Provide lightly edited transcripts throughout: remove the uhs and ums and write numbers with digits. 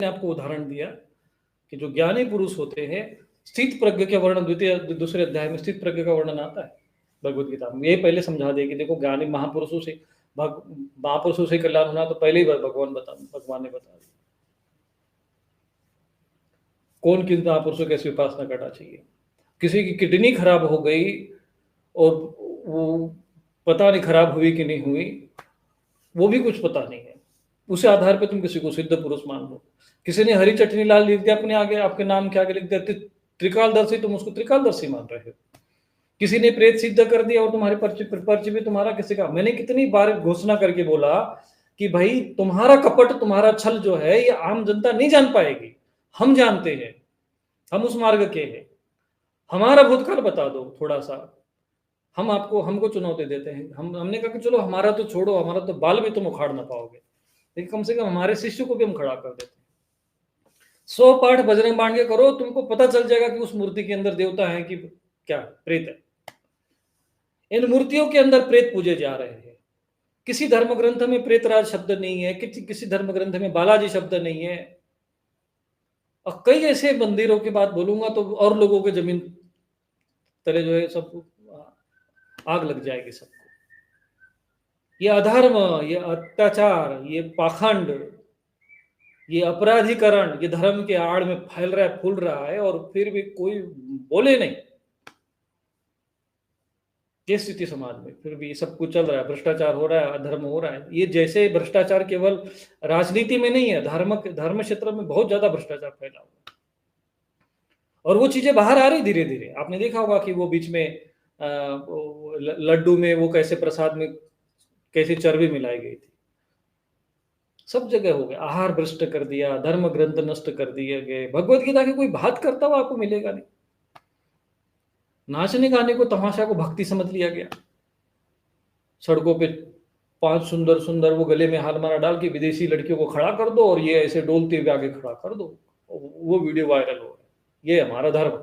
ने आपको उदाहरण दिया कि जो ज्ञानी पुरुष होते हैं, स्थित प्रज्ञ के वर्णन दूसरे अध्याय में स्थित प्रज्ञ का वर्णन आता है भगवत गीता में। ये पहले समझा दे कि देखो ज्ञानी महापुरुषों से कल्याण होना तो पहले ही भगवान ने बता दिया कौन किन महापुरुषों कैसी उपासना करना चाहिए। किसी की किडनी खराब हो गई और वो पता नहीं खराब हुई कि नहीं हुई, वो भी कुछ पता नहीं है, उस आधार पे तुम किसी को सिद्ध पुरुष मान लो। किसी ने हरी चटनी लाल लिख दिया अपने आगे, आपके नाम के आगे लिख दिया त्रिकालदर्शी, तुम उसको त्रिकालदर्शी मान रहे हो। किसी ने प्रेत सिद्ध कर दिया और तुम्हारे पर्ची भी तुम्हारा किसी का। मैंने कितनी बार घोषणा करके बोला कि भाई तुम्हारा कपट, तुम्हारा छल जो है ये आम जनता नहीं जान पाएगी, हम जानते हैं, हम उस मार्ग के हैं। हमारा भूतकाल बता दो थोड़ा सा, हमको चुनौती देते हैं। हमने कहा कि चलो हमारा तो छोड़ो, हमारा तो बाल भी तुम उखाड़ ना पाओगे, लेकिन कम से कम हमारे शिष्य को भी हम खड़ा कर देते हैं। 100 पाठ बजरंग बाण के करो, तुमको पता चल जाएगा कि उस मूर्ति के अंदर देवता है कि क्या प्रेत है। इन मूर्तियों के अंदर प्रेत पूजे जा रहे हैं। किसी धर्म ग्रंथ में प्रेतराज शब्द नहीं है, किसी धर्म ग्रंथ में बालाजी शब्द नहीं है। और कई ऐसे मंदिरों की बात बोलूंगा तो और लोगों के जमीन तले जो है सब आग लग जाएगी सबको। ये अधर्म, ये अत्याचार, ये पाखंड, ये अपराधीकरण, ये धर्म के आड़ में फैल रहा है, फूल रहा है, और फिर भी कोई बोले नहीं। ये स्थिति समाज में फिर भी सब कुछ चल रहा है, भ्रष्टाचार हो रहा है, अधर्म हो रहा है। ये जैसे भ्रष्टाचार केवल राजनीति में नहीं है, धर्म क्षेत्र में बहुत ज्यादा भ्रष्टाचार फैला हुआ है, और वो चीजें बाहर आ रही धीरे धीरे। आपने देखा होगा कि वो बीच में लड्डू में वो कैसे प्रसाद में कैसे चर्बी मिलाई गई थी, सब जगह हो गया। आहार भ्रष्ट कर दिया, धर्म ग्रंथ नष्ट कर दिए गए। भगवत गीता की कोई बात करता हुआ आपको मिलेगा नहीं। नाचने गाने को, तमाशा को भक्ति समझ लिया गया। सड़कों पे 5 सुंदर सुंदर वो गले में हालमाला डाल के विदेशी लड़कियों को खड़ा कर दो और ये ऐसे डोलते हुए आगे खड़ा कर दो, वो वीडियो वायरल हो रहा है। ये हमारा धर्म,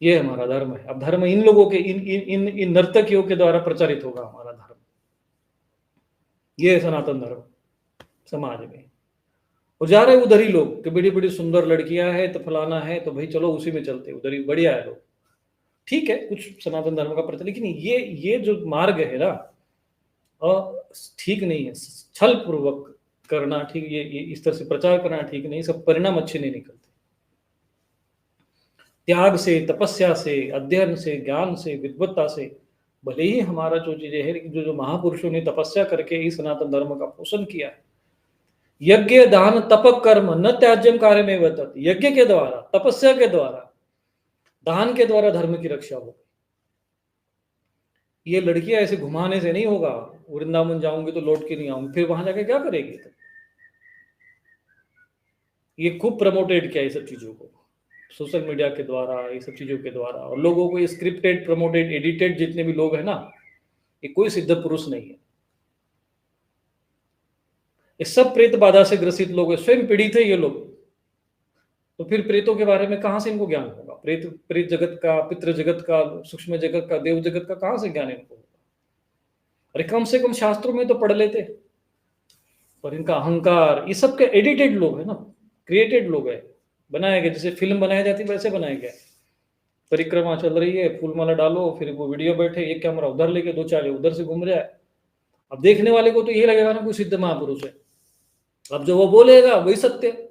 ये हमारा धर्म है। अब धर्म इन लोगों के, इन नर्तकियों के द्वारा प्रचारित होगा हमारा धर्म। ये है सनातन धर्म समाज में। और जा रहे उधर ही लोग कि बड़ी बड़ी सुंदर लड़कियां हैं तो फलाना है, तो भाई चलो उसी में चलते, उधर ही बढ़िया है लोग। ठीक है, कुछ सनातन धर्म का प्रचार, लेकिन ये जो मार्ग है ना, ठीक नहीं है। छल पूर्वक करना ठीक, ये इस तरह से प्रचार करना ठीक नहीं, सब परिणाम अच्छे नहीं निकलते। त्याग से, तपस्या से, अध्ययन से, ज्ञान से, विद्वत्ता से, भले ही हमारा जो चीजें है, लेकिन जो महापुरुषों ने तपस्या करके ही सनातन धर्म का पोषण किया है। यज्ञ दान तप कर्म न त्याज्यम कार्य में वर्तत। यज्ञ के द्वारा, तपस्या के द्वारा, दान के द्वारा धर्म की रक्षा हो। ये लड़कियां ऐसे घुमाने से नहीं होगा, वृंदावन जाऊंगी तो लौट के नहीं आऊंगी, फिर वहां जाके क्या करेगी। ये खूब प्रमोटेड किया ये सब चीजों को सोशल मीडिया के द्वारा, ये सब चीजों के द्वारा, और लोगों को स्क्रिप्टेड, प्रमोटेड, एडिटेड जितने भी लोग हैं ना, ये कोई सिद्ध पुरुष नहीं है। ये सब प्रेत बाधा से ग्रसित लोग हैं, स्वयं पीड़ित है ये लोग। तो फिर प्रेतों के बारे में कहां से इनको ज्ञान होगा। प्रेत जगत का, पितृ जगत का, सूक्ष्म जगत का, देव जगत का कहां से ज्ञान इनको होगा। अरे कम से कम शास्त्रों में तो पढ़ लेते। पर इनका अहंकार, ये सब के एडिटेड लोग है ना, क्रिएटेड लोग है, बनाए गए। जैसे फिल्म बनाई जाती है वैसे बनाए गए। परिक्रमा चल रही है, फूल माला डालो, फिर वो वीडियो बैठे, एक कैमरा उधर लेके 2-4 उधर से घूम जाए। अब देखने वाले को तो ये लगेगा ना कोई सिद्ध महापुरुष है। अब जो वो बोलेगा वही सत्य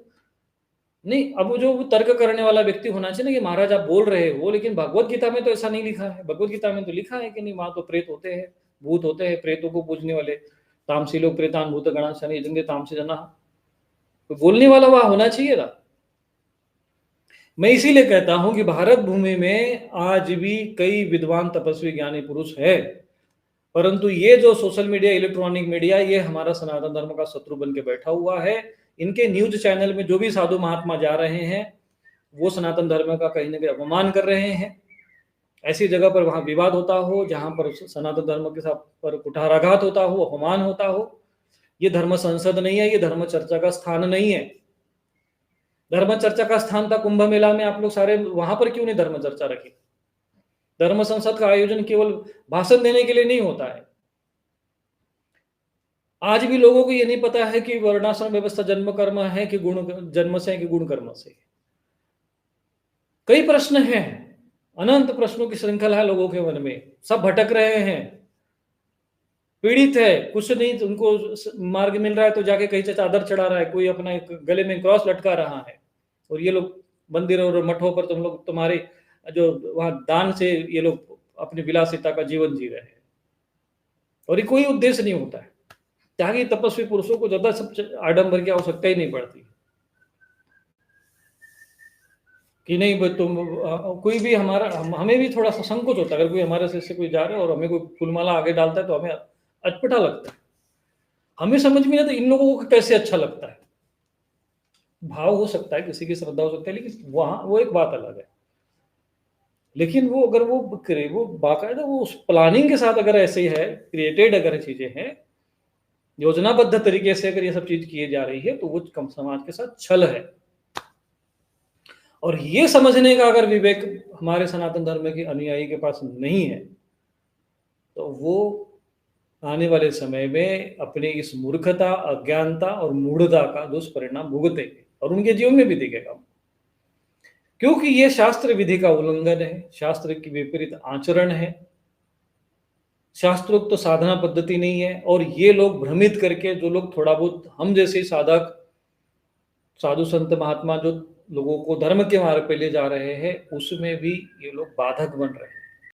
नहीं। अब जो तर्क करने वाला व्यक्ति होना चाहिए ना कि महाराज आप बोल रहे हो, लेकिन भगवत गीता में तो ऐसा नहीं लिखा है। भगवत गीता में तो लिखा है कि नहीं, वहां तो प्रेत होते हैं, भूत होते हैं, प्रेतों को पूजने वाले। तामसी लोग प्रेतान भूत गणा शनि जंगे तामसी जना, तो बोलने वाला वहां होना चाहिए ना। मैं इसीलिए कहता हूं कि भारत भूमि में आज भी कई विद्वान तपस्वी ज्ञानी पुरुष है, परंतु ये जो सोशल मीडिया, इलेक्ट्रॉनिक मीडिया, ये हमारा सनातन धर्म का शत्रु बन के बैठा हुआ है। इनके न्यूज चैनल में जो भी साधु महात्मा जा रहे हैं, वो सनातन धर्म का कहीं ना कहीं अपमान कर रहे हैं। ऐसी जगह पर वहां विवाद होता हो, जहां पर सनातन धर्म के साथ पर कुठाराघात होता हो, अपमान होता हो। ये धर्म संसद नहीं है, ये धर्म चर्चा का स्थान नहीं है। धर्म चर्चा का स्थान था कुंभ मेला में, आप लोग सारे वहां पर क्यों नहीं धर्म चर्चा रखी। धर्म संसद का आयोजन केवल भाषण देने के लिए नहीं होता है। आज भी लोगों को ये नहीं पता है कि वर्णाश्रम व्यवस्था जन्म कर्म है कि गुण जन्म से है कि गुण कर्म से। कई प्रश्न हैं, अनंत प्रश्नों की श्रृंखला है लोगों के मन में, सब भटक रहे हैं, पीड़ित है, कुछ नहीं उनको मार्ग मिल रहा है तो जाके कहीं से चादर चढ़ा रहा है, कोई अपना एक गले में क्रॉस लटका रहा है, और ये लोग मंदिरों और मठों पर तुम लोग तुम्हारे जो वहां दान से ये लोग अपनी विलासिता का जीवन जी रहे हैं, और ये कोई उद्देश्य नहीं होता है। त्यागी तपस्वी पुरुषों को ज्यादा सब आडंबर की आवश्यकता ही नहीं पड़ती कि नहीं भाई तुम कोई भी हमें भी थोड़ा सा संकोच होता है, अगर कोई हमारे से कोई जा रहा है और हमें कोई फूलमाला आगे डालता है तो हमें अटपटा लगता है, हमें समझ में नहीं आता इन लोगों को कैसे अच्छा लगता है। भाव हो सकता है, किसी की श्रद्धा हो सकता है, लेकिन वहां वो एक बात अलग है। लेकिन वो अगर वो करे, वो बाकायदा वो उस प्लानिंग के साथ अगर ऐसे ही है, क्रिएटेड अगर चीजें हैं, योजनाबद्ध तरीके से अगर ये सब चीज की जा रही है, तो वो कम समाज के साथ छल है। और ये समझने का अगर विवेक हमारे सनातन धर्म के अनुयायी के पास नहीं है, तो वो आने वाले समय में अपनी इस मूर्खता, अज्ञानता और मूढ़ता का दुष्परिणाम भुगतेंगे, और उनके जीवन में भी दिखेगा, क्योंकि ये शास्त्र विधि का उल्लंघन है, शास्त्र की विपरीत आचरण है, शास्त्रोक्त तो साधना पद्धति नहीं है। और ये लोग भ्रमित करके, जो लोग थोड़ा बहुत हम जैसे साधक, साधु संत महात्मा जो लोगों को धर्म के मार्ग पे ले जा रहे हैं, उसमें भी ये लोग बाधक बन रहे हैं।